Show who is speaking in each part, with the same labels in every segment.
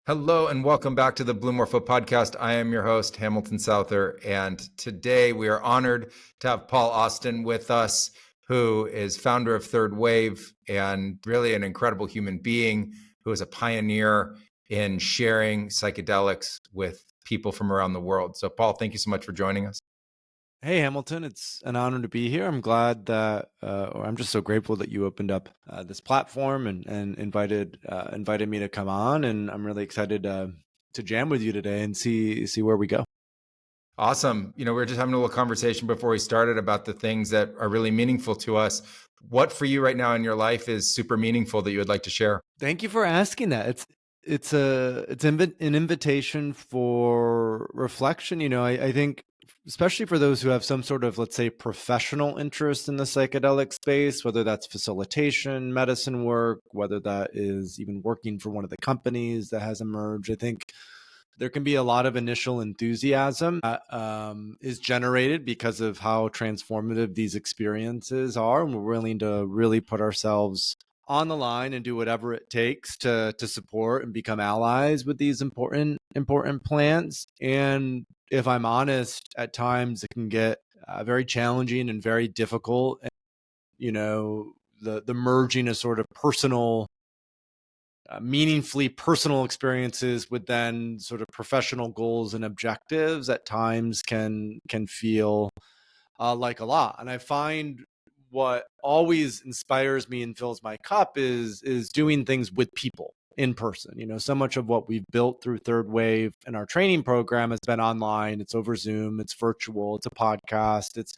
Speaker 1: Hello and welcome back to the Blue Morpho podcast. I am your host, Hamilton Souther, and today we are honored to have Paul Austin with us, who is founder of Third Wave and really an incredible human being who is a pioneer in sharing psychedelics with people from around the world. So, Paul, thank you so much for joining us.
Speaker 2: Hey, Hamilton, it's an honor to be here. I'm glad that, or I'm just so grateful that you opened up this platform and invited me to come on, and I'm really excited to jam with you today and see where we go.
Speaker 1: Awesome. We were just having a little conversation before we started about the things that are really meaningful to us. What for you right now in your life is super meaningful that you would like to share?
Speaker 2: Thank you for asking that. It's an invitation for reflection. I think especially for those who have some sort of, let's say, professional interest in the psychedelic space, whether that's facilitation, medicine work, whether that is even working for one of the companies that has emerged. I think there can be a lot of initial enthusiasm that is generated because of how transformative these experiences are, and we're willing to really put ourselves on the line and do whatever it takes to support and become allies with these important plants. And if I'm honest, at times it can get very challenging and very difficult. And, the merging of sort of meaningfully personal experiences with then sort of professional goals and objectives at times can feel like a lot. And I find what always inspires me and fills my cup is doing things with people in person. So much of what we've built through Third Wave and our training program has been online. It's over Zoom, it's virtual, it's a podcast, it's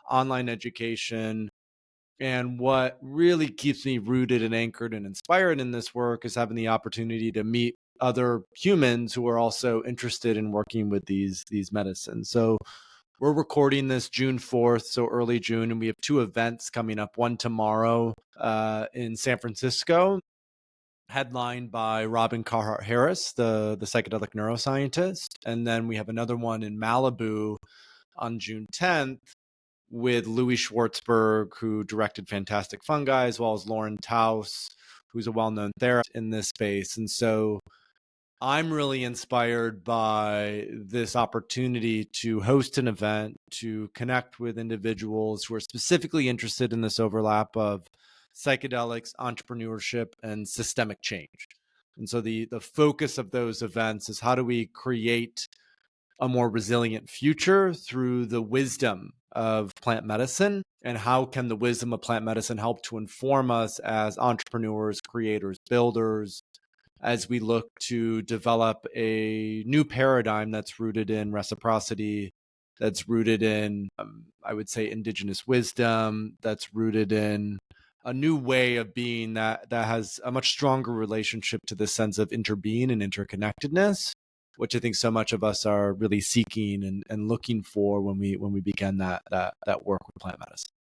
Speaker 2: online education. And what really keeps me rooted and anchored and inspired in this work is having the opportunity to meet other humans who are also interested in working with these medicines. So we're recording this June 4th, so early June, and we have two events coming up. One tomorrow in San Francisco, headlined by Robin Carhart Harris, the psychedelic neuroscientist. And then we have another one in Malibu on June 10th with Louis Schwartzberg, who directed Fantastic Fungi, as well as Lauren Taus, who's a well-known therapist in this space. And so I'm really inspired by this opportunity to host an event, to connect with individuals who are specifically interested in this overlap of psychedelics, entrepreneurship, and systemic change. And so the focus of those events is how do we create a more resilient future through the wisdom of plant medicine, and how can the wisdom of plant medicine help to inform us as entrepreneurs, creators, builders, as we look to develop a new paradigm that's rooted in reciprocity, that's rooted in, I would say, indigenous wisdom, that's rooted in a new way of being that has a much stronger relationship to this sense of interbeing and interconnectedness, which I think so much of us are really seeking and looking for when we begin that work with plant medicine.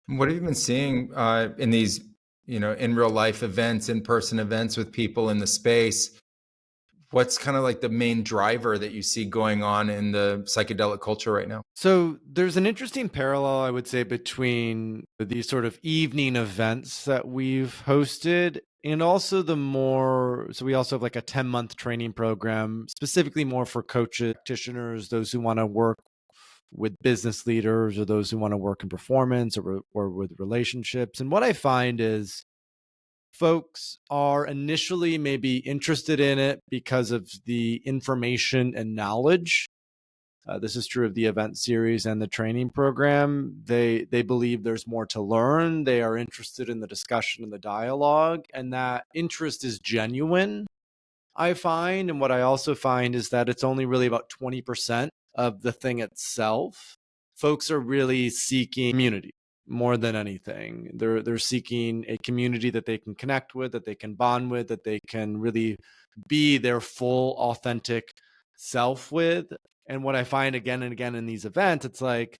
Speaker 1: What have you been seeing in these, in real life events, in-person events with people in the space? What's kind of like the main driver that you see going on in the psychedelic culture right now?
Speaker 2: So there's an interesting parallel, I would say, between these sort of evening events that we've hosted and also so we also have like a 10-month training program, specifically more for coaches, practitioners, those who want to work with business leaders or those who want to work in performance or with relationships. And what I find is folks are initially maybe interested in it because of the information and knowledge. This is true of the event series and the training program. They believe there's more to learn. They are interested in the discussion and the dialogue, and that interest is genuine, I find. And what I also find is that it's only really about 20% of the thing itself. Folks are really seeking community more than anything. They're seeking a community that they can connect with, that they can bond with, that they can really be their full, authentic self with. And what I find again and again in these events, it's like,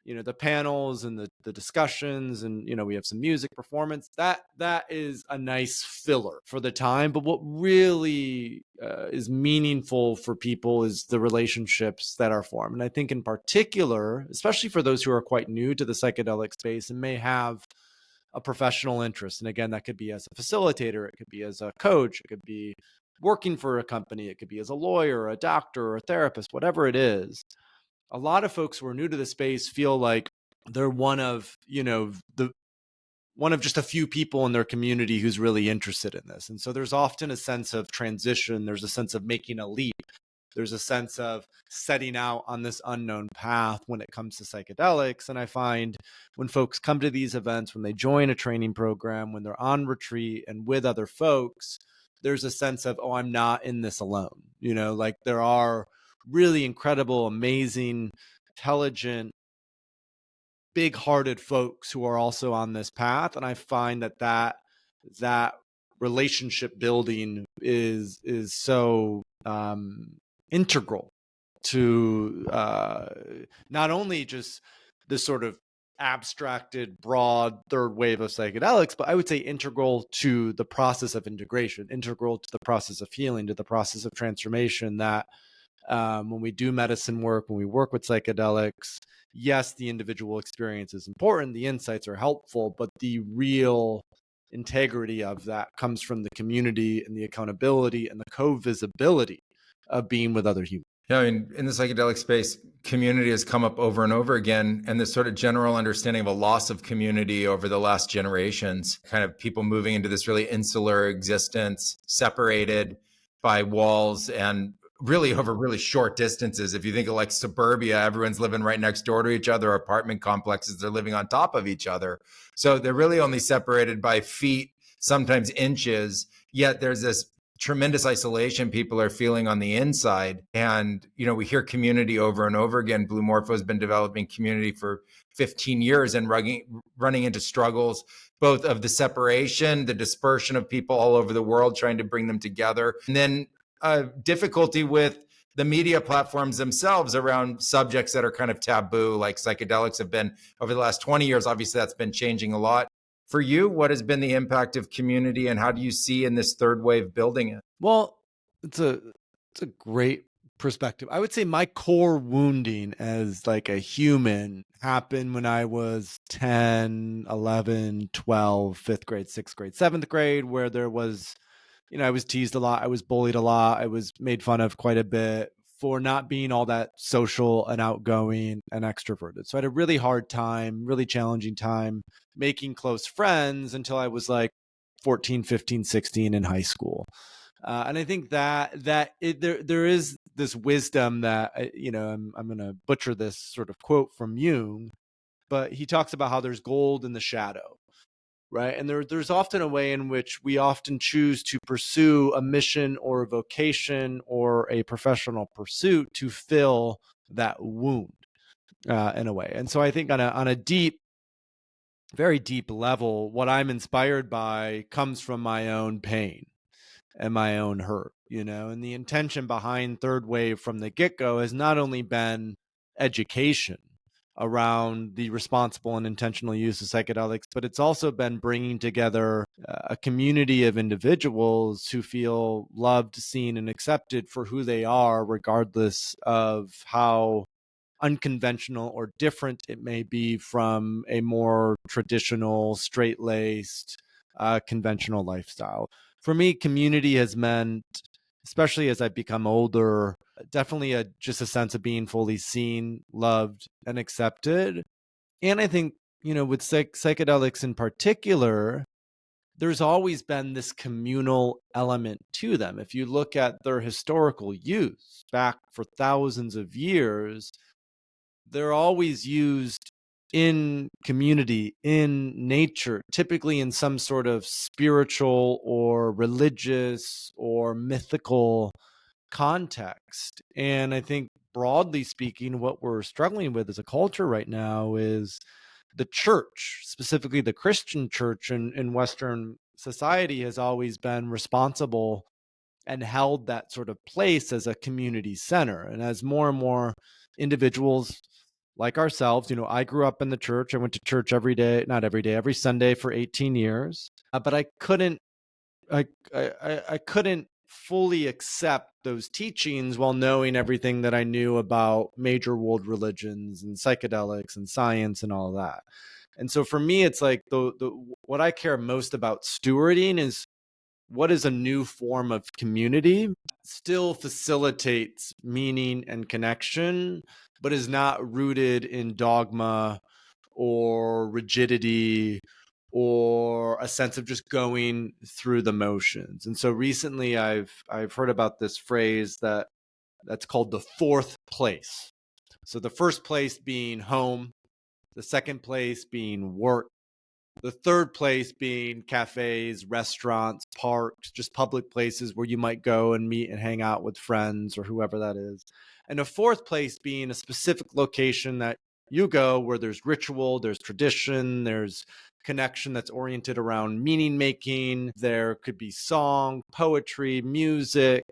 Speaker 2: the panels and the discussions, and we have some music performance, that is a nice filler for the time. But what really is meaningful for people is the relationships that are formed. And I think in particular, especially for those who are quite new to the psychedelic space and may have a professional interest, and again, that could be as a facilitator, it could be as a coach, it could be working for a company. It could be as a lawyer, a doctor, or a therapist, whatever it is. A lot of folks who are new to the space feel like they're one of, one of just a few people in their community who's really interested in this. And so there's often a sense of transition. There's a sense of making a leap. There's a sense of setting out on this unknown path when it comes to psychedelics. And I find when folks come to these events, when they join a training program, when they're on retreat and with other folks, there's a sense of, oh, I'm not in this alone. Like there are really incredible, amazing, intelligent, big-hearted folks who are also on this path, and I find that relationship building is so integral to not only just this sort of abstracted, broad third wave of psychedelics, but I would say integral to the process of integration, integral to the process of healing, to the process of transformation. That when we do medicine work, when we work with psychedelics, yes, the individual experience is important, the insights are helpful, but the real integrity of that comes from the community and the accountability and the co-visibility of being with other humans.
Speaker 1: Yeah, I mean, in the psychedelic space, community has come up over and over again, and this sort of general understanding of a loss of community over the last generations, kind of people moving into this really insular existence, separated by walls and really over really short distances. If you think of like suburbia, everyone's living right next door to each other, apartment complexes, they're living on top of each other. So they're really only separated by feet, sometimes inches, yet there's this tremendous isolation people are feeling on the inside. And, we hear community over and over again. Blue Morpho has been developing community for 15 years and running into struggles, both of the separation, the dispersion of people all over the world, trying to bring them together. And then difficulty with the media platforms themselves around subjects that are kind of taboo, like psychedelics have been over the last 20 years. Obviously, that's been changing a lot. For you, what has been the impact of community and how do you see in this third wave building it?
Speaker 2: Well, it's a great perspective. I would say my core wounding as like a human happened when I was 10, 11, 12, 5th grade, 6th grade, 7th grade, where there was, I was teased a lot. I was bullied a lot. I was made fun of quite a bit for not being all that social and outgoing and extroverted. So I had a really hard time, really challenging time making close friends until I was like 14, 15, 16 in high school. And I think there is this wisdom that, I'm going to butcher this sort of quote from Jung, but he talks about how there's gold in the shadow. Right. And there's often a way in which we often choose to pursue a mission or a vocation or a professional pursuit to fill that wound in a way. And so I think on a deep, very deep level, what I'm inspired by comes from my own pain and my own hurt, and the intention behind Third Wave from the get-go has not only been education around the responsible and intentional use of psychedelics, but it's also been bringing together a community of individuals who feel loved, seen, and accepted for who they are, regardless of how unconventional or different it may be from a more traditional, straight-laced, conventional lifestyle. For me, community has meant, especially as I've become older, definitely just a sense of being fully seen, loved, and accepted. And I think, with psychedelics in particular, there's always been this communal element to them. If you look at their historical use back for thousands of years, they're always used in community, in nature, typically in some sort of spiritual or religious or mythical context. And I think broadly speaking, what we're struggling with as a culture right now is the church, specifically the Christian church in Western society, has always been responsible and held that sort of place as a community center. And as more and more individuals like ourselves, I grew up in the church. I went to church every day, not every day, every Sunday for 18 years. But I couldn't fully accept those teachings while knowing everything that I knew about major world religions and psychedelics and science and all of that. And so for me, it's like the what I care most about stewarding is what is a new form of community, still facilitates meaning and connection, but is not rooted in dogma or rigidity or a sense of just going through the motions. And so recently I've heard about this phrase that's called the fourth place. So the first place being home, the second place being work, the third place being cafes, restaurants, parks, just public places where you might go and meet and hang out with friends or whoever that is. And the fourth place being a specific location that you go where there's ritual, there's tradition, there's connection that's oriented around meaning making. There could be song, poetry, music.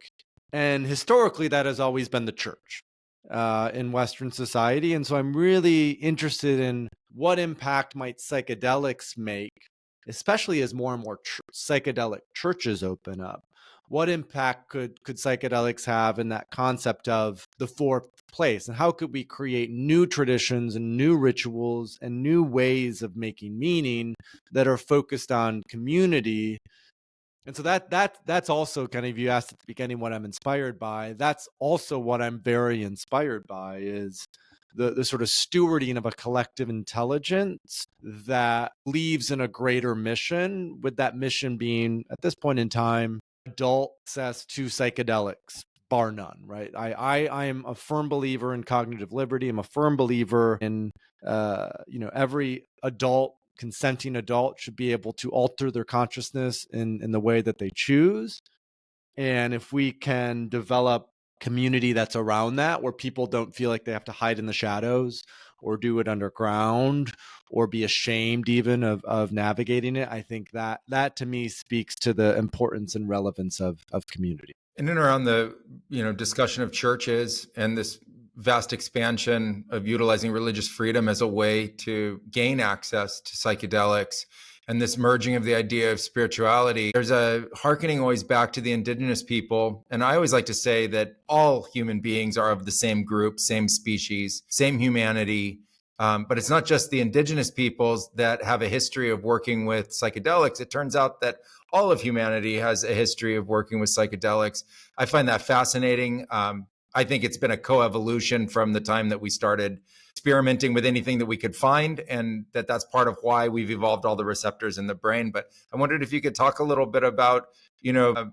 Speaker 2: And historically, that has always been the church in Western society. And so I'm really interested in what impact might psychedelics make, especially as more and more psychedelic churches open up. What impact could psychedelics have in that concept of the fourth place? And how could we create new traditions and new rituals and new ways of making meaning that are focused on community? And so that's also kind of, you asked at the beginning what I'm inspired by. That's also what I'm very inspired by, is the sort of stewarding of a collective intelligence that believes in a greater mission, with that mission being, at this point in time, adult access to psychedelics, bar none, right? I am a firm believer in cognitive liberty. I'm a firm believer in every consenting adult should be able to alter their consciousness in the way that they choose. And if we can develop community that's around that, where people don't feel like they have to hide in the shadows or do it underground or be ashamed even of navigating it, I think that to me speaks to the importance and relevance of community.
Speaker 1: In and around the discussion of churches and this vast expansion of utilizing religious freedom as a way to gain access to psychedelics, and this merging of the idea of spirituality, there's a hearkening always back to the indigenous people. And I always like to say that all human beings are of the same group, same species, same humanity. But it's not just the indigenous peoples that have a history of working with psychedelics. It turns out that all of humanity has a history of working with psychedelics. I find that fascinating. I think it's been a coevolution from the time that we started experimenting with anything that we could find, and that's part of why we've evolved all the receptors in the brain. But I wondered if you could talk a little bit about,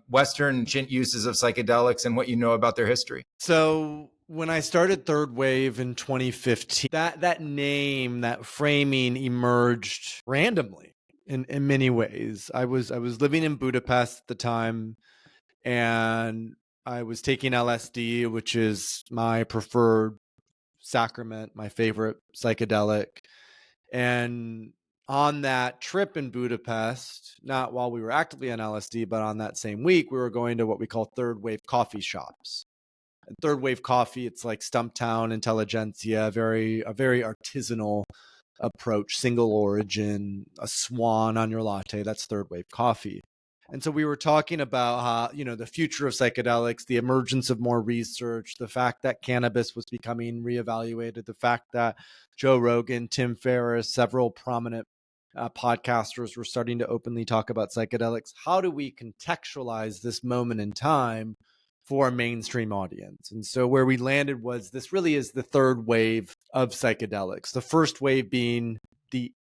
Speaker 1: Western ancient uses of psychedelics and what you know about their history.
Speaker 2: So when I started Third Wave in 2015, that name, that framing emerged randomly in many ways. I was living in Budapest at the time, and I was taking LSD, which is my preferred sacrament, my favorite psychedelic. And on that trip in Budapest, not while we were actively on LSD, but on that same week, we were going to what we call third wave coffee shops. And third wave coffee, it's like Stumptown intelligentsia, a very artisanal approach, single origin, a swan on your latte. That's third wave coffee. And so we were talking about how, the future of psychedelics, the emergence of more research, the fact that cannabis was becoming reevaluated, the fact that Joe Rogan, Tim Ferriss, several prominent podcasters were starting to openly talk about psychedelics. How do we contextualize this moment in time for a mainstream audience? And so where we landed was, this really is the third wave of psychedelics. The first wave being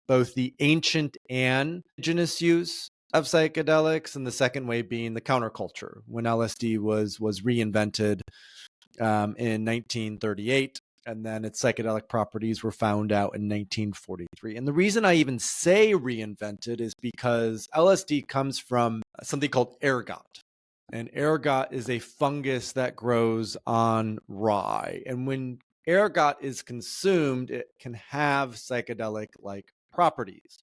Speaker 2: both the ancient and indigenous use of psychedelics, and the second wave being the counterculture, when LSD was reinvented in 1938, and then its psychedelic properties were found out in 1943. And the reason I even say reinvented is because LSD comes from something called ergot. And ergot is a fungus that grows on rye. And when ergot is consumed, it can have psychedelic-like properties.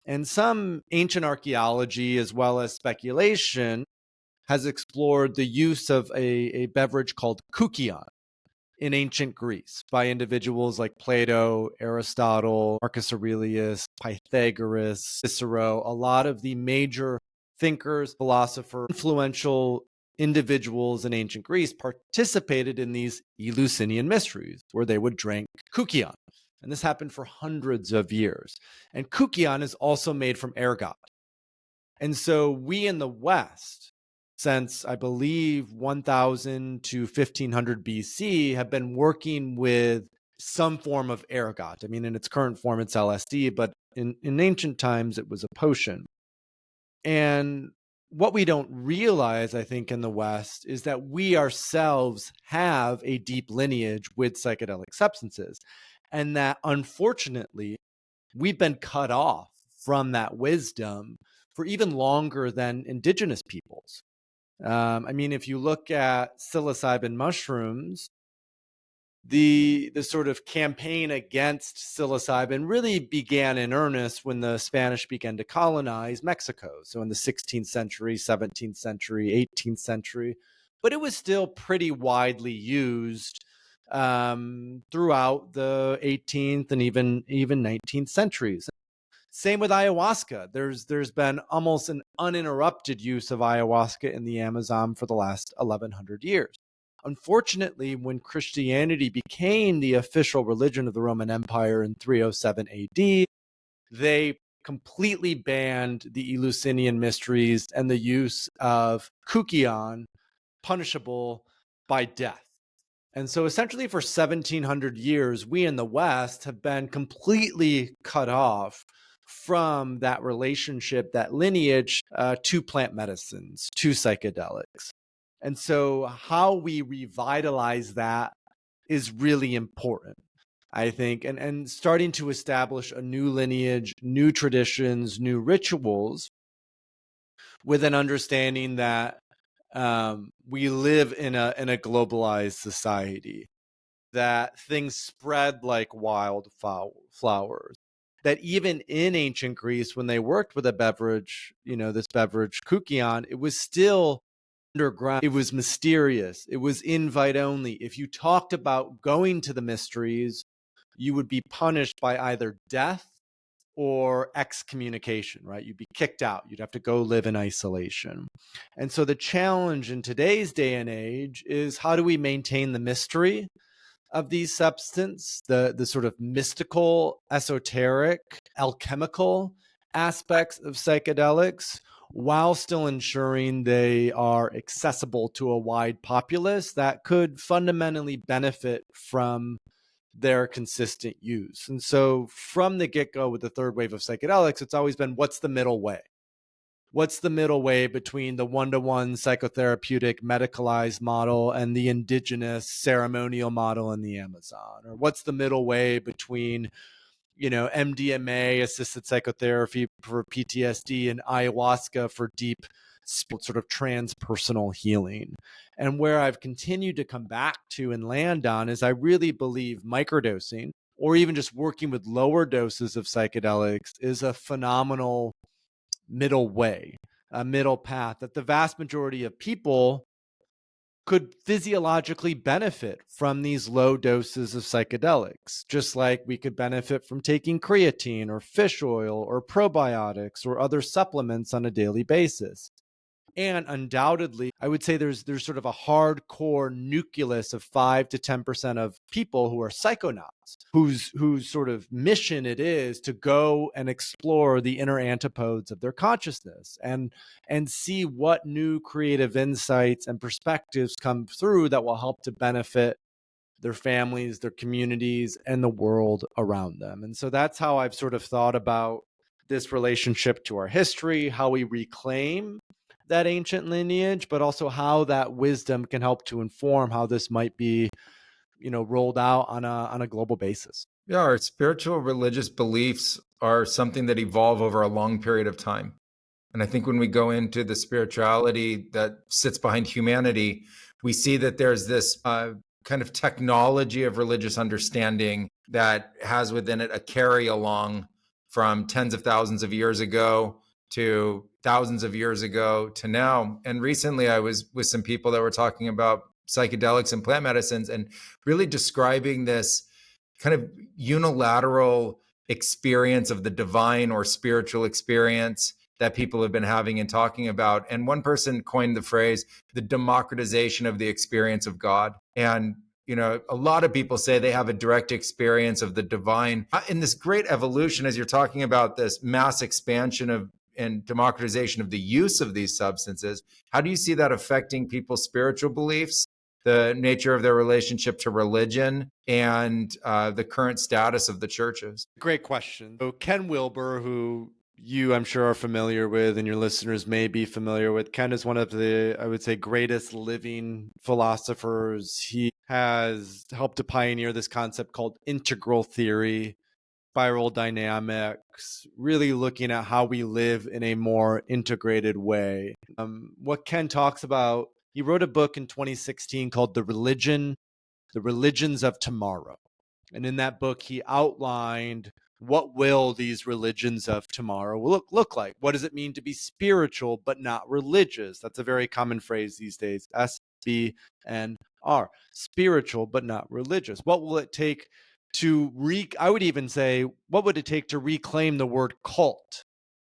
Speaker 2: And some ancient archaeology, as well as speculation, has explored the use of a beverage called koukion in ancient Greece by individuals like Plato, Aristotle, Marcus Aurelius, Pythagoras, Cicero. A lot of the major thinkers, philosophers, influential individuals in ancient Greece participated in these Eleusinian mysteries, where they would drink koukion. And this happened for hundreds of years. And koukion is also made from ergot. And so we in the West, since I believe 1000 to 1500 BC, have been working with some form of ergot. I mean, in its current form, it's LSD, but in ancient times, it was a potion. And what we don't realize, I think, in the West is that we ourselves have a deep lineage with psychedelic substances. And that unfortunately, we've been cut off from that wisdom for even longer than indigenous peoples. I mean, if you look at psilocybin mushrooms, the sort of campaign against psilocybin really began in earnest when the Spanish began to colonize Mexico. So in the 16th century, 17th century, 18th century, but it was still pretty widely used throughout the 18th and even 19th centuries. Same with ayahuasca. There's been almost an uninterrupted use of ayahuasca in the Amazon for the last 1100 years. Unfortunately, when Christianity became the official religion of the Roman Empire in 307 AD, they completely banned the Eleusinian mysteries and the use of kukion, punishable by death. And so essentially for 1700 years, we in the West have been completely cut off from that relationship, that lineage to plant medicines, to psychedelics. And so how we revitalize that is really important, I think, and starting to establish a new lineage, new traditions, new rituals with an understanding that we live in a globalized society, that things spread like wildflowers. That even in ancient Greece, when they worked with a beverage, this beverage kukion, it was still underground. It was mysterious. It was invite only. If you talked about going to the mysteries, you would be punished by either death or excommunication, right? You'd be kicked out. You'd have to go live in isolation. And so the challenge in today's day and age is, how do we maintain the mystery of these substances, the sort of mystical, esoteric, alchemical aspects of psychedelics, while still ensuring they are accessible to a wide populace that could fundamentally benefit from their consistent use. And so from the get-go with the third wave of psychedelics, it's always been, what's the middle way? What's the middle way between the one-to-one psychotherapeutic medicalized model and the indigenous ceremonial model in the Amazon? Or what's the middle way between, MDMA assisted psychotherapy for PTSD and ayahuasca for deep sort of transpersonal healing? And where I've continued to come back to and land on is, I really believe microdosing, or even just working with lower doses of psychedelics, is a phenomenal middle way, a middle path that the vast majority of people could physiologically benefit from these low doses of psychedelics, just like we could benefit from taking creatine or fish oil or probiotics or other supplements on a daily basis. And undoubtedly, I would say there's sort of a hardcore nucleus of 5 to 10% of people who are psychonauts, whose sort of mission it is to go and explore the inner antipodes of their consciousness and see what new creative insights and perspectives come through that will help to benefit their families, their communities, and the world around them. And so that's how I've sort of thought about this relationship to our history, how we reclaim that ancient lineage, but also how that wisdom can help to inform how this might be, rolled out on a global basis.
Speaker 1: Yeah, our spiritual religious beliefs are something that evolve over a long period of time. And I think when we go into the spirituality that sits behind humanity, we see that there's this kind of technology of religious understanding that has within it a carry along from tens of thousands of years ago to thousands of years ago to now. And recently I was with some people that were talking about psychedelics and plant medicines and really describing this kind of unilateral experience of the divine or spiritual experience that people have been having and talking about. And one person coined the phrase, the democratization of the experience of God. And, a lot of people say they have a direct experience of the divine in this great evolution, as you're talking about this mass expansion of and democratization of the use of these substances, how do you see that affecting people's spiritual beliefs, the nature of their relationship to religion, and the current status of the churches?
Speaker 2: Great question. So Ken Wilber, who you, I'm sure, are familiar with, and your listeners may be familiar with. Ken is one of the, I would say, greatest living philosophers. He has helped to pioneer this concept called integral theory, spiral dynamics, really looking at how we live in a more integrated way. What Ken talks about, he wrote a book in 2016 called The Religions of Tomorrow. And in that book, he outlined what will these religions of tomorrow look like? What does it mean to be spiritual but not religious? That's a very common phrase these days. SBNR, spiritual but not religious. What will it take to I would even say, what would it take to reclaim the word cult?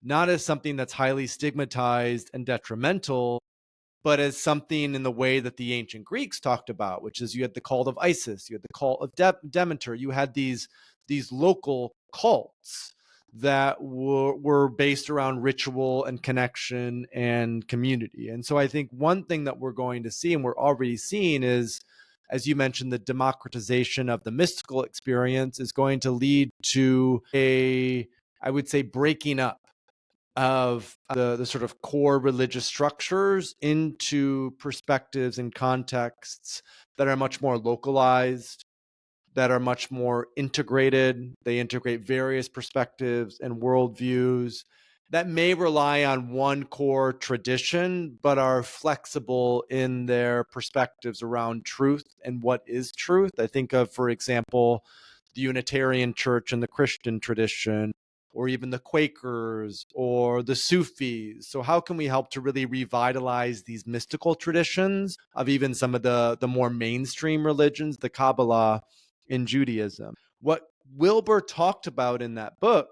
Speaker 2: Not as something that's highly stigmatized and detrimental, but as something in the way that the ancient Greeks talked about, which is you had the cult of Isis, you had the cult of Demeter, you had these local cults that were based around ritual and connection and community. And so I think one thing that we're going to see, and we're already seeing, is, as you mentioned, the democratization of the mystical experience is going to lead to I would say, breaking up of the sort of core religious structures into perspectives and contexts that are much more localized, that are much more integrated. They integrate various perspectives and worldviews that may rely on one core tradition, but are flexible in their perspectives around truth and what is truth. I think of, for example, the Unitarian Church and the Christian tradition, or even the Quakers or the Sufis. So how can we help to really revitalize these mystical traditions of even some of the more mainstream religions, the Kabbalah in Judaism? What Wilber talked about in that book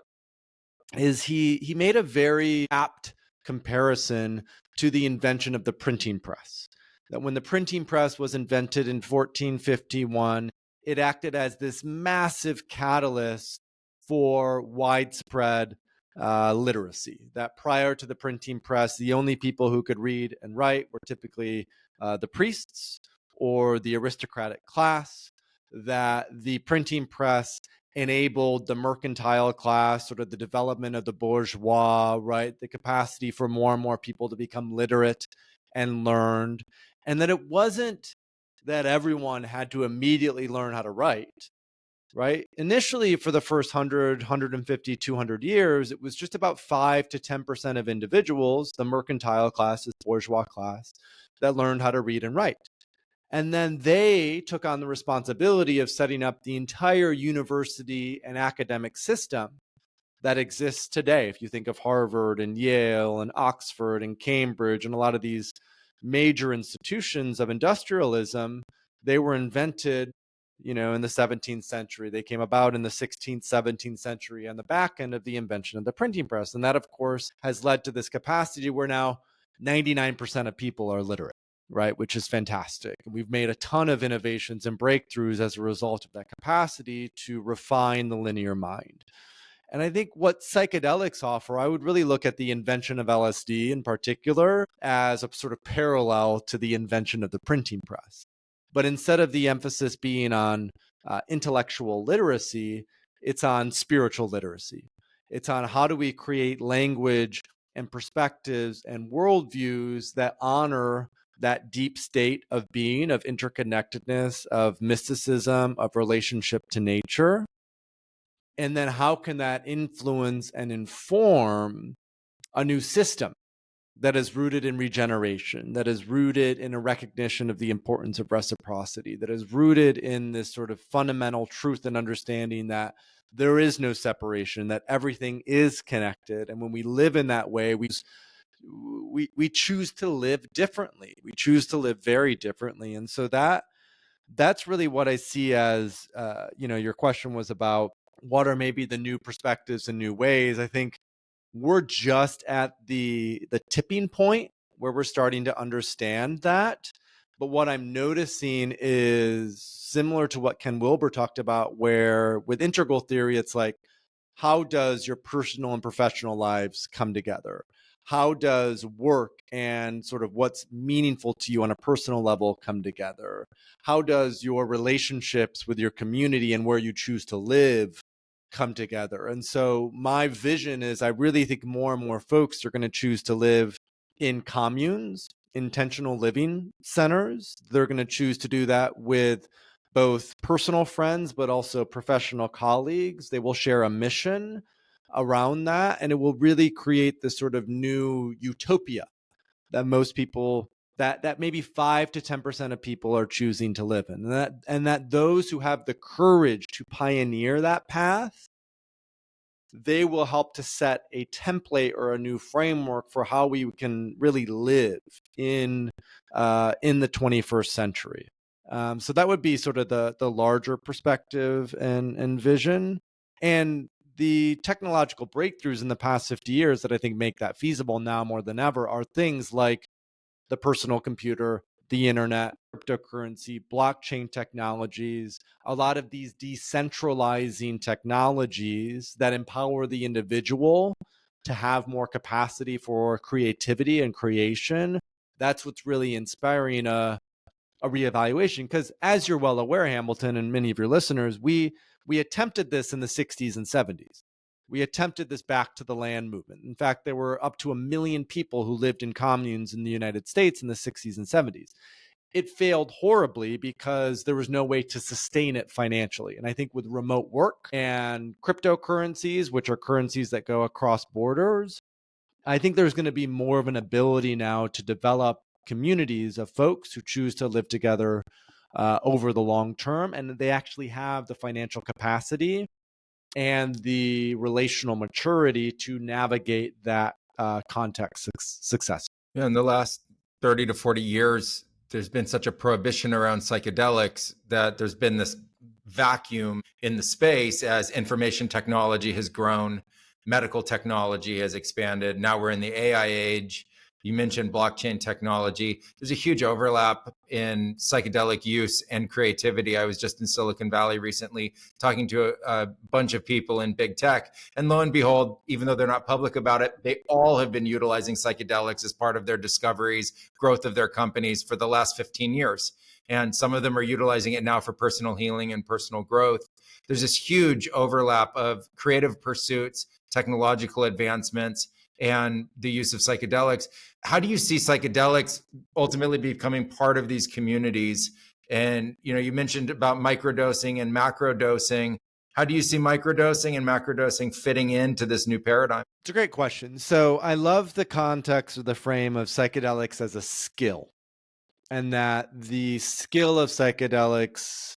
Speaker 2: is he made a very apt comparison to the invention of the printing press. That when the printing press was invented in 1451, it acted as this massive catalyst for widespread literacy. That prior to the printing press, the only people who could read and write were typically the priests or the aristocratic class. That the printing press enabled the mercantile class, sort of the development of the bourgeois, right? The capacity for more and more people to become literate and learned. And that it wasn't that everyone had to immediately learn how to write, right? Initially, for the first 100, 150, 200 years, it was just about 5 to 10% of individuals, the mercantile class, the bourgeois class, that learned how to read and write. And then they took on the responsibility of setting up the entire university and academic system that exists today. If you think of Harvard and Yale and Oxford and Cambridge and a lot of these major institutions of industrialism, they were invented, in the 17th century. They came about in the 16th, 17th century on the back end of the invention of the printing press. And that, of course, has led to this capacity where now 99% of people are literate, right? Which is fantastic. And we've made a ton of innovations and breakthroughs as a result of that capacity to refine the linear mind. And I think what psychedelics offer, I would really look at the invention of LSD in particular as a sort of parallel to the invention of the printing press. But instead of the emphasis being on intellectual literacy, it's on spiritual literacy. It's on how do we create language and perspectives and worldviews that honor that deep state of being, of interconnectedness, of mysticism, of relationship to nature. And then how can that influence and inform a new system that is rooted in regeneration, that is rooted in a recognition of the importance of reciprocity, that is rooted in this sort of fundamental truth and understanding that there is no separation, that everything is connected. And when we live in that way, we choose to live differently. We choose to live very differently. And so that's really what I see as, your question was about what are maybe the new perspectives and new ways. I think we're just at the tipping point where we're starting to understand that. But what I'm noticing is similar to what Ken Wilber talked about, where with integral theory, it's like how does your personal and professional lives come together? How does work and sort of what's meaningful to you on a personal level come together? How does your relationships with your community and where you choose to live come together? And so my vision is I really think more and more folks are going to choose to live in communes, intentional living centers. They're going to choose to do that with both personal friends, but also professional colleagues. They will share a mission around that, and it will really create this sort of new utopia that most people that maybe 5 to 10% of people are choosing to live in. And that those who have the courage to pioneer that path, they will help to set a template or a new framework for how we can really live in the 21st century. So that would be sort of the larger perspective and vision. And the technological breakthroughs in the past 50 years that I think make that feasible now more than ever are things like the personal computer, the internet, cryptocurrency, blockchain technologies, a lot of these decentralizing technologies that empower the individual to have more capacity for creativity and creation. That's what's really inspiring a reevaluation. Because as you're well aware, Hamilton, and many of your listeners, we attempted this in the 60s and 70s. We attempted this back to the land movement. In fact, there were up to 1 million people who lived in communes in the United States in the 60s and 70s. It failed horribly because there was no way to sustain it financially. And I think with remote work and cryptocurrencies, which are currencies that go across borders, I think there's going to be more of an ability now to develop communities of folks who choose to live together over the long term, and they actually have the financial capacity and the relational maturity to navigate that context successfully.
Speaker 1: Yeah, in the last 30 to 40 years, there's been such a prohibition around psychedelics that there's been this vacuum in the space as information technology has grown, medical technology has expanded. Now we're in the AI age. You mentioned blockchain technology. There's a huge overlap in psychedelic use and creativity. I was just in Silicon Valley recently talking to a bunch of people in big tech. And lo and behold, even though they're not public about it, they all have been utilizing psychedelics as part of their discoveries, growth of their companies for the last 15 years. And some of them are utilizing it now for personal healing and personal growth. There's this huge overlap of creative pursuits, technological advancements, and the use of psychedelics. How do you see psychedelics ultimately becoming part of these communities? And you mentioned about microdosing and macrodosing. How do you see microdosing and macrodosing fitting into this new paradigm?
Speaker 2: It's a great question. So I love the context or the frame of psychedelics as a skill, and that the skill of psychedelics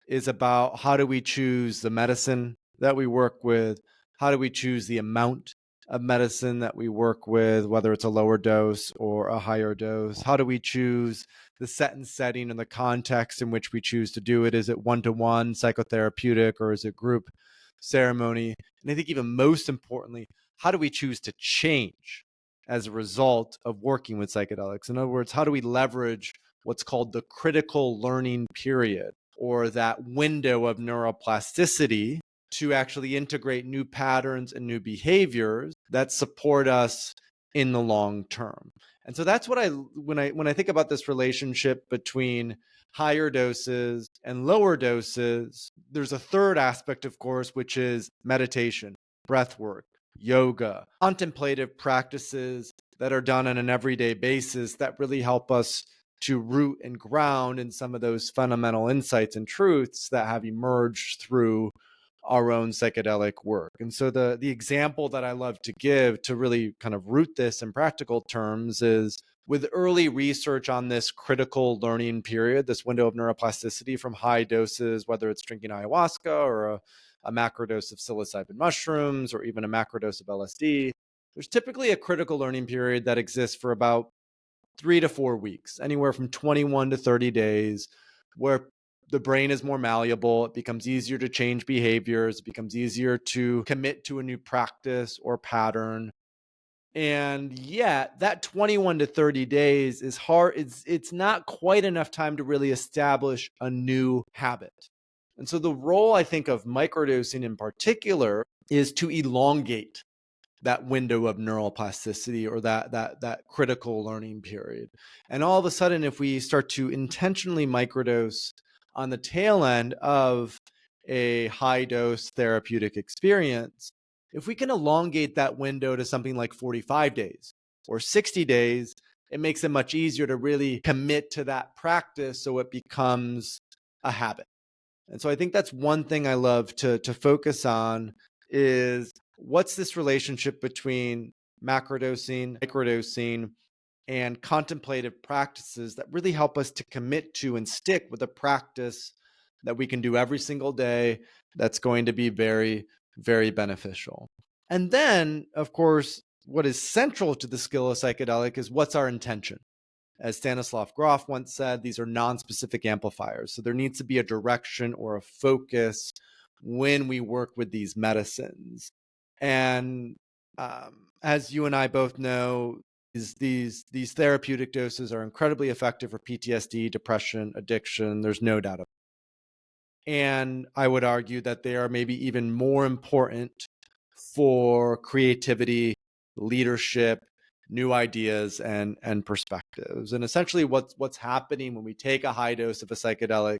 Speaker 2: is about how do we choose the medicine that we work with? How do we choose the amount of medicine that we work with, whether it's a lower dose or a higher dose? How do we choose the set and setting and the context in which we choose to do it? Is it one-to-one psychotherapeutic or is it group ceremony? And I think even most importantly, how do we choose to change as a result of working with psychedelics? In other words, how do we leverage what's called the critical learning period, or that window of neuroplasticity, to actually integrate new patterns and new behaviors that support us in the long term? And so that's what when I think about this relationship between higher doses and lower doses, there's a third aspect, of course, which is meditation, breath work, yoga, contemplative practices that are done on an everyday basis that really help us to root and ground in some of those fundamental insights and truths that have emerged through our own psychedelic work. And so the example that I love to give to really kind of root this in practical terms is with early research on this critical learning period, this window of neuroplasticity from high doses, whether it's drinking ayahuasca or a macrodose of psilocybin mushrooms or even a macrodose of LSD, there's typically a critical learning period that exists for about 3 to 4 weeks, anywhere from 21 to 30 days, where the brain is more malleable. It becomes easier to change behaviors. It becomes easier to commit to a new practice or pattern. And yet that 21 to 30 days is hard. It's not quite enough time to really establish a new habit. And so the role, I think, of microdosing in particular is to elongate that window of neuroplasticity, or that critical learning period. And all of a sudden, if we start to intentionally microdose on the tail end of a high dose therapeutic experience, if we can elongate that window to something like 45 days or 60 days, it makes it much easier to really commit to that practice so it becomes a habit. And so I think that's one thing I love to focus on, is what's this relationship between macrodosing, microdosing, and contemplative practices that really help us to commit to and stick with a practice that we can do every single day that's going to be very, very beneficial. And then, of course, what is central to the skill of psychedelic is what's our intention. As Stanislav Grof once said, these are non-specific amplifiers. So there needs to be a direction or a focus when we work with these medicines. And as you and I both know, these therapeutic doses are incredibly effective for PTSD, depression, addiction. There's no doubt about it. And I would argue that they are maybe even more important for creativity, leadership, new ideas, and perspectives. And essentially what's happening when we take a high dose of a psychedelic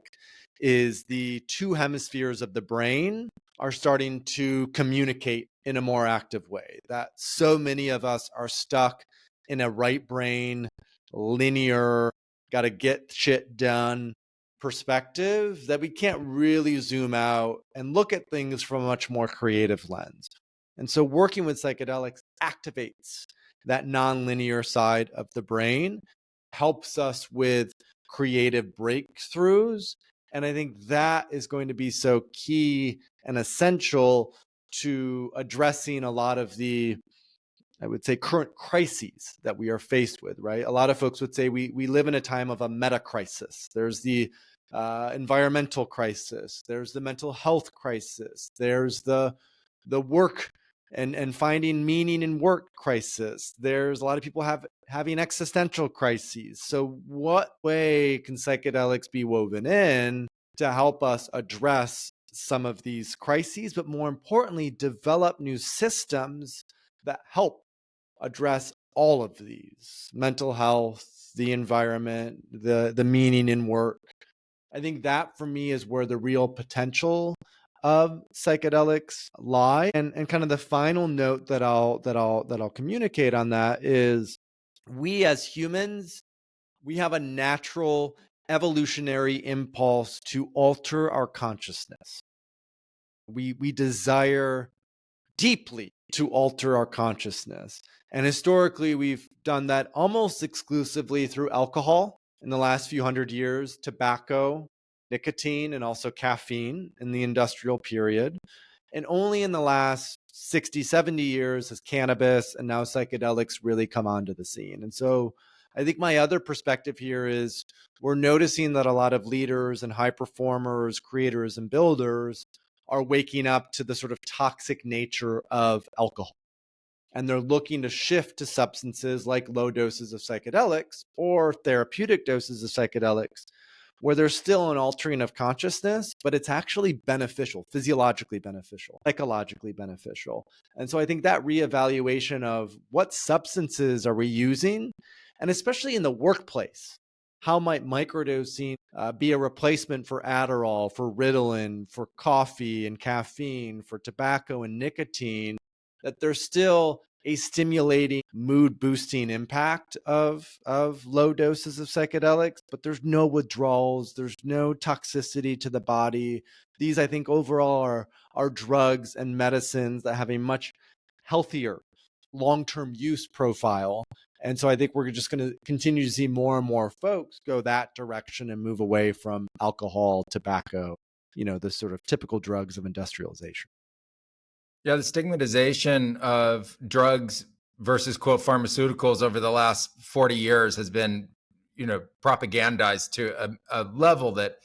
Speaker 2: is the two hemispheres of the brain are starting to communicate in a more active way. That so many of us are stuck in a right brain, linear, got to get shit done perspective, that we can't really zoom out and look at things from a much more creative lens. And so working with psychedelics activates that nonlinear side of the brain, helps us with creative breakthroughs. And I think that is going to be so key and essential to addressing a lot of the, I would say, current crises that we are faced with, right? A lot of folks would say we live in a time of a meta crisis. There's the environmental crisis. There's the mental health crisis. There's the work and finding meaning in work crisis. There's a lot of people having existential crises. So what way can psychedelics be woven in to help us address some of these crises, but more importantly, develop new systems that help address all of these: mental health, the environment, the meaning in work? I think that for me is where the real potential of psychedelics lie. And kind of the final note that I'll communicate on that is, we as humans, we have a natural evolutionary impulse to alter our consciousness. We desire deeply to alter our consciousness. And historically, we've done that almost exclusively through alcohol in the last few hundred years, tobacco, nicotine, and also caffeine in the industrial period. And only in the last 60, 70 years has cannabis and now psychedelics really come onto the scene. And so I think my other perspective here is, we're noticing that a lot of leaders and high performers, creators and builders are waking up to the sort of toxic nature of alcohol. And they're looking to shift to substances like low doses of psychedelics or therapeutic doses of psychedelics, where there's still an altering of consciousness, but it's actually beneficial, physiologically beneficial, psychologically beneficial. And so I think that reevaluation of what substances are we using, and especially in the workplace, how might microdosing be a replacement for Adderall, for Ritalin, for coffee and caffeine, for tobacco and nicotine, that there's still a stimulating, mood boosting impact of low doses of psychedelics, but there's no withdrawals, there's no toxicity to the body. These, I think, overall are drugs and medicines that have a much healthier long-term use profile. And so I think we're just going to continue to see more and more folks go that direction and move away from alcohol, tobacco, the sort of typical drugs of industrialization.
Speaker 1: Yeah, the stigmatization of drugs versus quote pharmaceuticals over the last 40 years has been, propagandized to a level that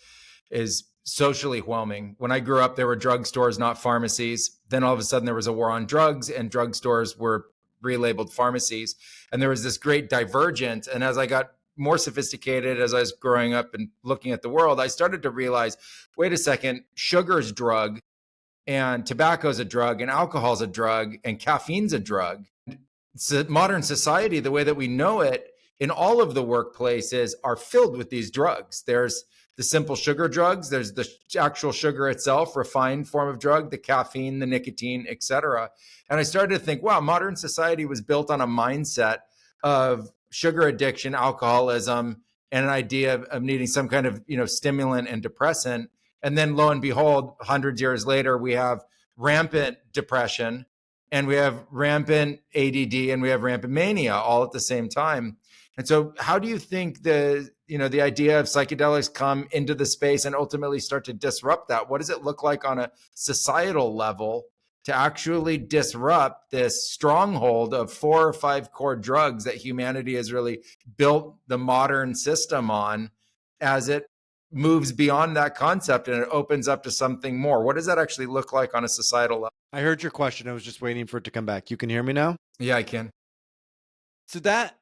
Speaker 1: is socially whelming. When I grew up, there were drugstores, not pharmacies. Then all of a sudden there was a war on drugs and drugstores were relabeled pharmacies. And there was this great divergence. And as I got more sophisticated, as I was growing up and looking at the world, I started to realize, wait a second, sugar's drug and tobacco's a drug, and alcohol's a drug, and caffeine's a drug. So modern society, the way that we know it, in all of the workplaces, are filled with these drugs. There's the simple sugar drugs, there's the actual sugar itself, refined form of drug, the caffeine, the nicotine, etc. And I started to think, wow, modern society was built on a mindset of sugar addiction, alcoholism, and an idea of needing some kind of, stimulant and depressant. And then lo and behold, hundreds of years later, we have rampant depression, and we have rampant ADD, and we have rampant mania all at the same time. And so how do you think the idea of psychedelics come into the space and ultimately start to disrupt that? What does it look like on a societal level to actually disrupt this stronghold of 4 or 5 core drugs that humanity has really built the modern system on, as it moves beyond that concept and it opens up to something more? What does that actually look like on a societal level?
Speaker 2: I heard your question. I was just waiting for it to come back. You can hear me now?
Speaker 1: Yeah, I can.
Speaker 2: So that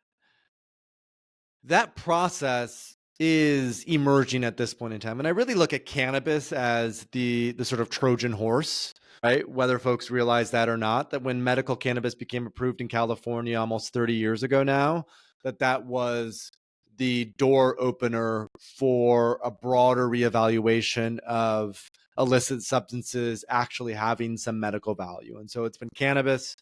Speaker 2: process is emerging at this point in time. And I really look at cannabis as the sort of Trojan horse, right? Whether folks realize that or not, that when medical cannabis became approved in California almost 30 years ago now, that was the door opener for a broader reevaluation of illicit substances actually having some medical value. And so it's been cannabis.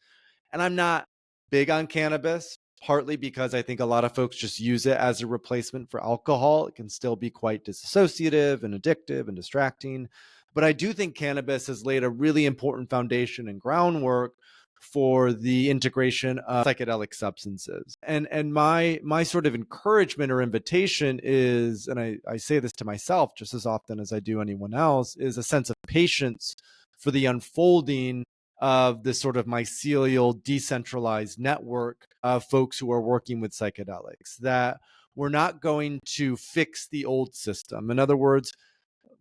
Speaker 2: And I'm not big on cannabis, partly because I think a lot of folks just use it as a replacement for alcohol. It can still be quite dissociative and addictive and distracting. But I do think cannabis has laid a really important foundation and groundwork for the integration of psychedelic substances. And my sort of encouragement or invitation is, and I say this to myself just as often as I do anyone else, is a sense of patience for the unfolding of this sort of mycelial decentralized network of folks who are working with psychedelics, that we're not going to fix the old system. In other words,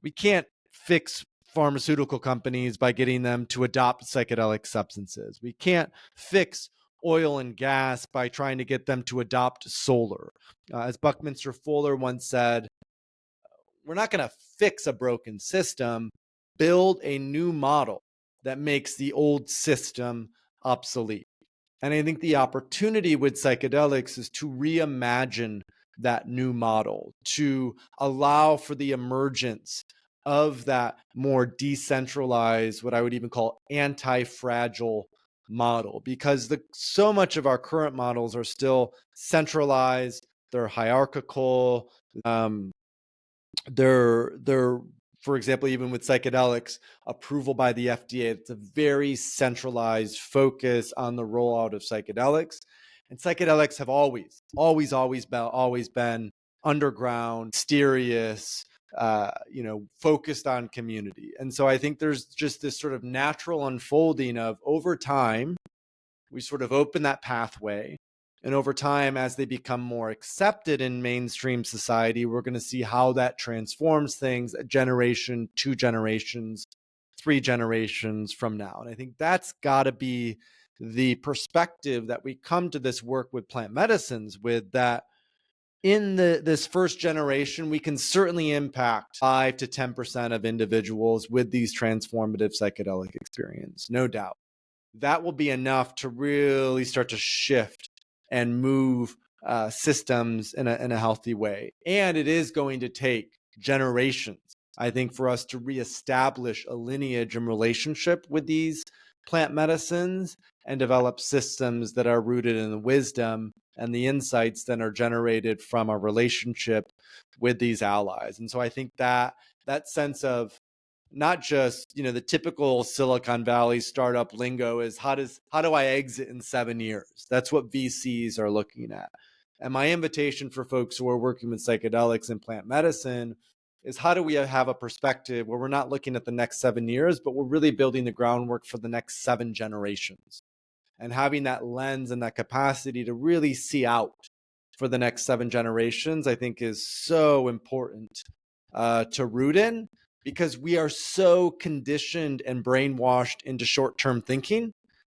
Speaker 2: we can't fix pharmaceutical companies by getting them to adopt psychedelic substances. We can't fix oil and gas by trying to get them to adopt solar. As Buckminster Fuller once said, we're not going to fix a broken system, build a new model that makes the old system obsolete. And I think the opportunity with psychedelics is to reimagine that new model, to allow for the emergence of that more decentralized, what I would even call anti-fragile model, because so much of our current models are still centralized, they're hierarchical, they're for example, even with psychedelics, approval by the FDA, it's a very centralized focus on the rollout of psychedelics. And psychedelics have always been underground, mysterious, focused on community. And so I think there's just this sort of natural unfolding of, over time, we sort of open that pathway. And over time, as they become more accepted in mainstream society, we're going to see how that transforms things a generation, 2 generations, 3 generations from now. And I think that's got to be the perspective that we come to this work with plant medicines with, that in this first generation, we can certainly impact 5 to 10% of individuals with these transformative psychedelic experience, no doubt. That will be enough to really start to shift and move systems in a healthy way. And it is going to take generations, I think, for us to reestablish a lineage and relationship with these plant medicines and develop systems that are rooted in the wisdom and the insights that are generated from a relationship with these allies. And so I think that sense of not just, the typical Silicon Valley startup lingo is how do I exit in 7 years? That's what VCs are looking at. And my invitation for folks who are working with psychedelics and plant medicine is, how do we have a perspective where we're not looking at the next 7 years, but we're really building the groundwork for the next 7 generations, and having that lens and that capacity to really see out for the next 7 generations, I think, is so important to root in, because we are so conditioned and brainwashed into short-term thinking.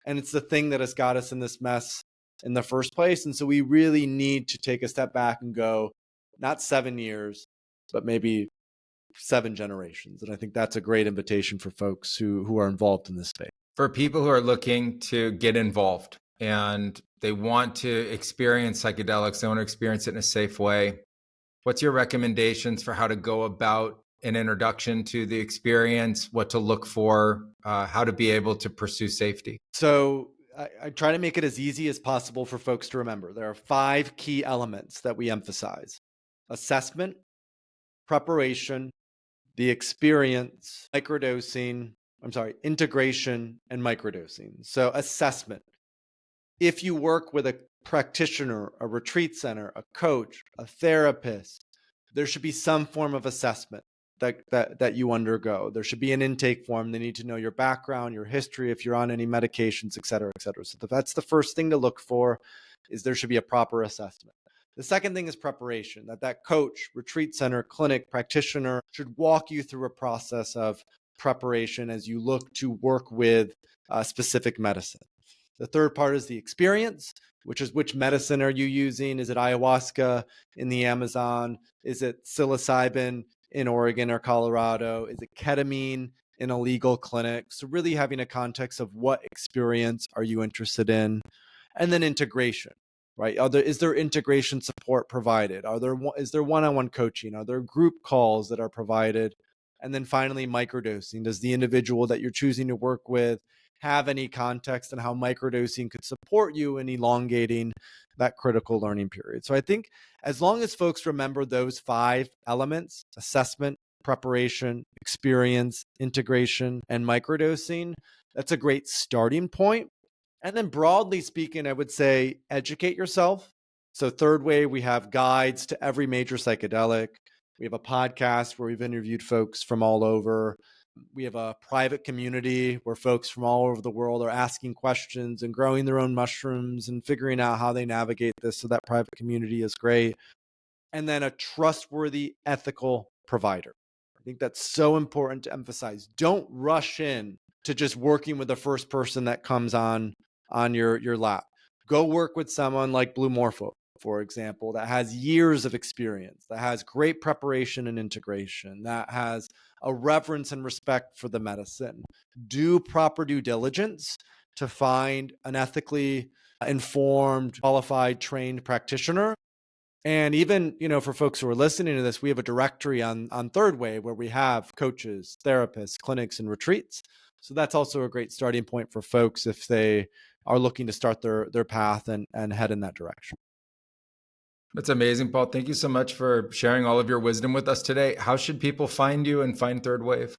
Speaker 2: And it's the thing that has got us in this mess in the first place. And so we really need to take a step back and go, not 7 years, but maybe 7 generations. And I think that's a great invitation for folks who are involved in this space.
Speaker 1: For people who are looking to get involved and they want to experience psychedelics, they want to experience it in a safe way, what's your recommendations for how to go about an introduction to the experience, what to look for, how to be able to pursue safety?
Speaker 2: So I try to make it as easy as possible for folks to remember. There are 5 key elements that we emphasize: assessment, preparation, the experience, integration, and microdosing. So assessment. If you work with a practitioner, a retreat center, a coach, a therapist, there should be some form of assessment that you undergo. There should be an intake form. They need to know your background, your history, if you're on any medications, et cetera, et cetera. So that's the first thing to look for, is there should be a proper assessment. The second thing is preparation, that coach, retreat center, clinic, practitioner should walk you through a process of preparation as you look to work with specific medicine. The third part is the experience, which is which medicine are you using? Is it ayahuasca in the Amazon? Is it psilocybin in Oregon or Colorado? Is it ketamine in a legal clinic? So really having a context of what experience are you interested in? And then integration, right? Is there integration support provided? Is there one-on-one coaching? Are there group calls that are provided? And then finally, microdosing. Does the individual that you're choosing to work with have any context on how microdosing could support you in elongating that critical learning period? So I think as long as folks remember those 5 elements: assessment, preparation, experience, integration, and microdosing, that's a great starting point. And then broadly speaking, I would say educate yourself. So third wave, we have guides to every major psychedelic. We have a podcast where we've interviewed folks from all over. We have a private community where folks from all over the world are asking questions and growing their own mushrooms and figuring out how they navigate this. So that private community is great. And then a trustworthy, ethical provider. I think that's so important to emphasize. Don't rush in to just working with the first person that comes on your lap. Go work with someone like Morpho, for example, that has years of experience, that has great preparation and integration, that has a reverence and respect for the medicine. Do proper due diligence to find an ethically informed, qualified, trained practitioner. And even, for folks who are listening to this, we have a directory on Third Wave where we have coaches, therapists, clinics, and retreats. So that's also a great starting point for folks if they are looking to start their path and head in that direction.
Speaker 1: That's amazing, Paul. Thank you so much for sharing all of your wisdom with us today. How should people find you and find Third Wave?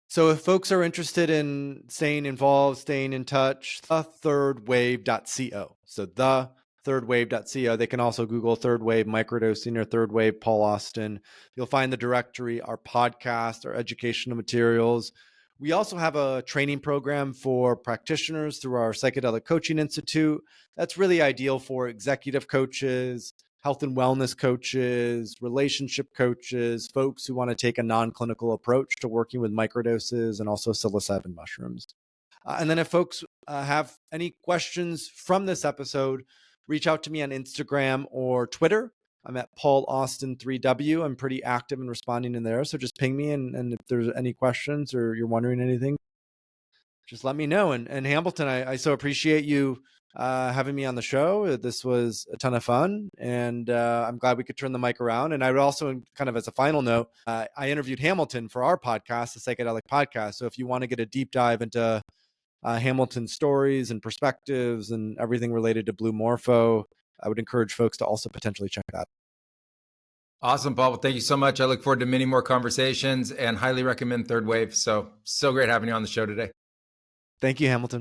Speaker 2: So if folks are interested in staying involved, staying in touch, thethirdwave.co. So thethirdwave.co. They can also Google Third Wave microdosing or Third Wave Paul Austin. You'll find the directory, our podcast, our educational materials. We also have a training program for practitioners through our Psychedelic Coaching Institute. That's really ideal for executive coaches, health and wellness coaches, relationship coaches, folks who want to take a non-clinical approach to working with microdoses and also psilocybin mushrooms. And then if folks have any questions from this episode, reach out to me on Instagram or Twitter. I'm at Paul Austin 3W. I'm pretty active in responding in there. So just ping me. And if there's any questions or you're wondering anything, just let me know. And Hamilton, I so appreciate you having me on the show. This was a ton of fun. And I'm glad we could turn the mic around. And I would also, kind of as a final note, I interviewed Hamilton for our podcast, the Psychedelic Podcast. So if you want to get a deep dive into Hamilton's stories and perspectives and everything related to Morpho, I would encourage folks to also potentially check that out.
Speaker 1: Awesome, Paul. Well, thank you so much. I look forward to many more conversations and highly recommend Third Wave. So great having you on the show today.
Speaker 2: Thank you, Hamilton.